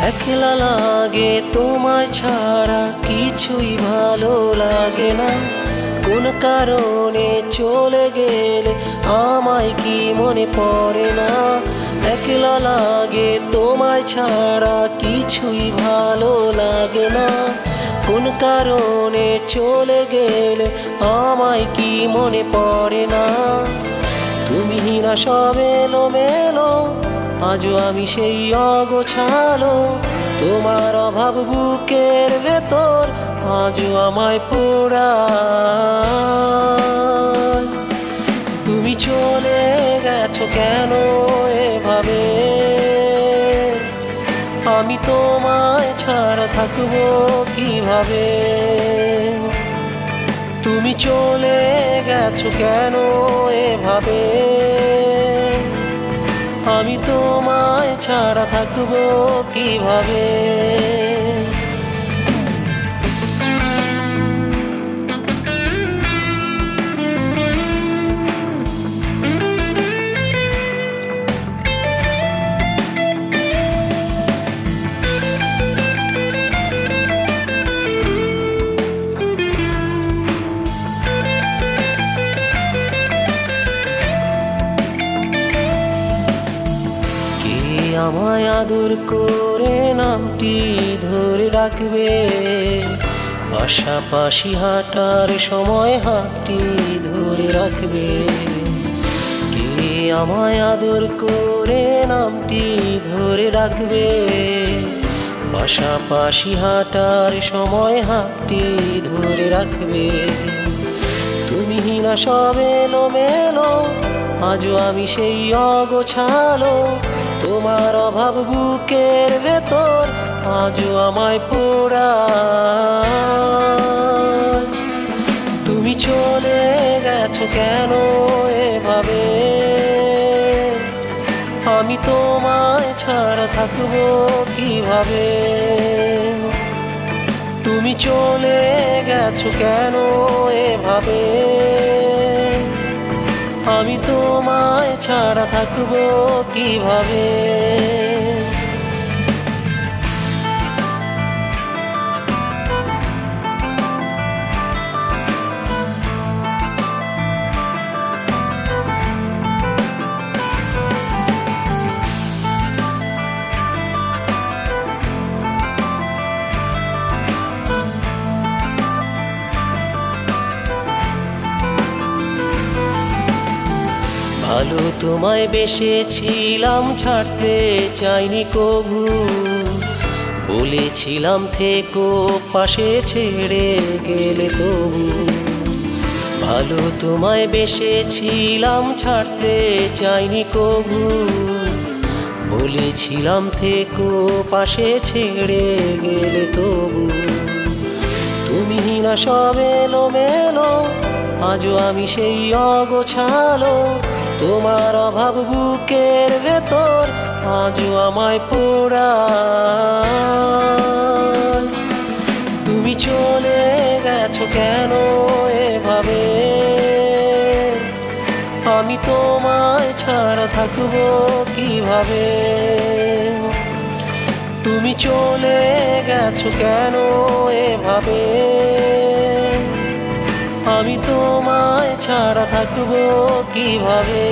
একলা লাগে তোমায় ছাড়া কিছুই ভালো লাগে না। কোন কারণে চলে গেলে আমায় কি মনে পড়ে না। একলা লাগে তোমায় ছাড়া কিছুই ভালো লাগে না। কোন কারণে চলে গেলে আমায় কি মনে পড়ে না। তুমি না সব এলোমেলো, আজও আমি সেই অগোছালো। তোমার অভাব বুকের ভেতর আজও আমায় পোড়ায়। তুমি চলে গেছো কেন এভাবে, আমি তোমায় ছাড়া থাকবো কিভাবে। তুমি চলে গেছো কেন এভাবে, আমি তোমায় ছাড়া থাকবো কিভাবে। আমায় আদর করে নামটি ধরে রাখবে, পাশাপাশি হাঁটার সময় হাতটি ধরে রাখবে। কে আমায় আদর করে নামটি ধরে রাখবে, পাশাপাশি হাঁটার সময় হাতটি ধরে রাখবে। তুমি না সব এলোমেলো, আজও আমি সেই অগোছালো। তোমার অভাব বুকের ভেতর আজও আমায় পোড়ায়। তুমি চলে গেছো কেন এভাবে, আমি তোমায় ছাড়া থাকবো কিভাবে। তুমি চলে গেছো কেন এভাবে, আমি তোমায় ছাড়া থাকবো কিভাবে। ভালো তোমায় বেসেছিলাম, ছাড়তে চাইনি কভু। বলেছিলাম থেকো পাশে, ছেড়ে গেলে তবু। ভালো তোমায় বেসেছিলাম, ছাড়তে চাইনি কভু। বলেছিলাম থেকো পাশে, ছেড়ে গেলে তবু। তুমি না সব এলোমেলো, আজও আমি সেই অগোছালো। তোমার অভাব বুকের ভেতর আজও আমায় পোড়ায়। তুমি চলে গেছো কেন এভাবে, আমি তোমায় ছাড়া থাকবো কিভাবে। তুমি চলে গেছো কেন এভাবে, আমি তোমায় ছাড়া থাকবো কিভাবে।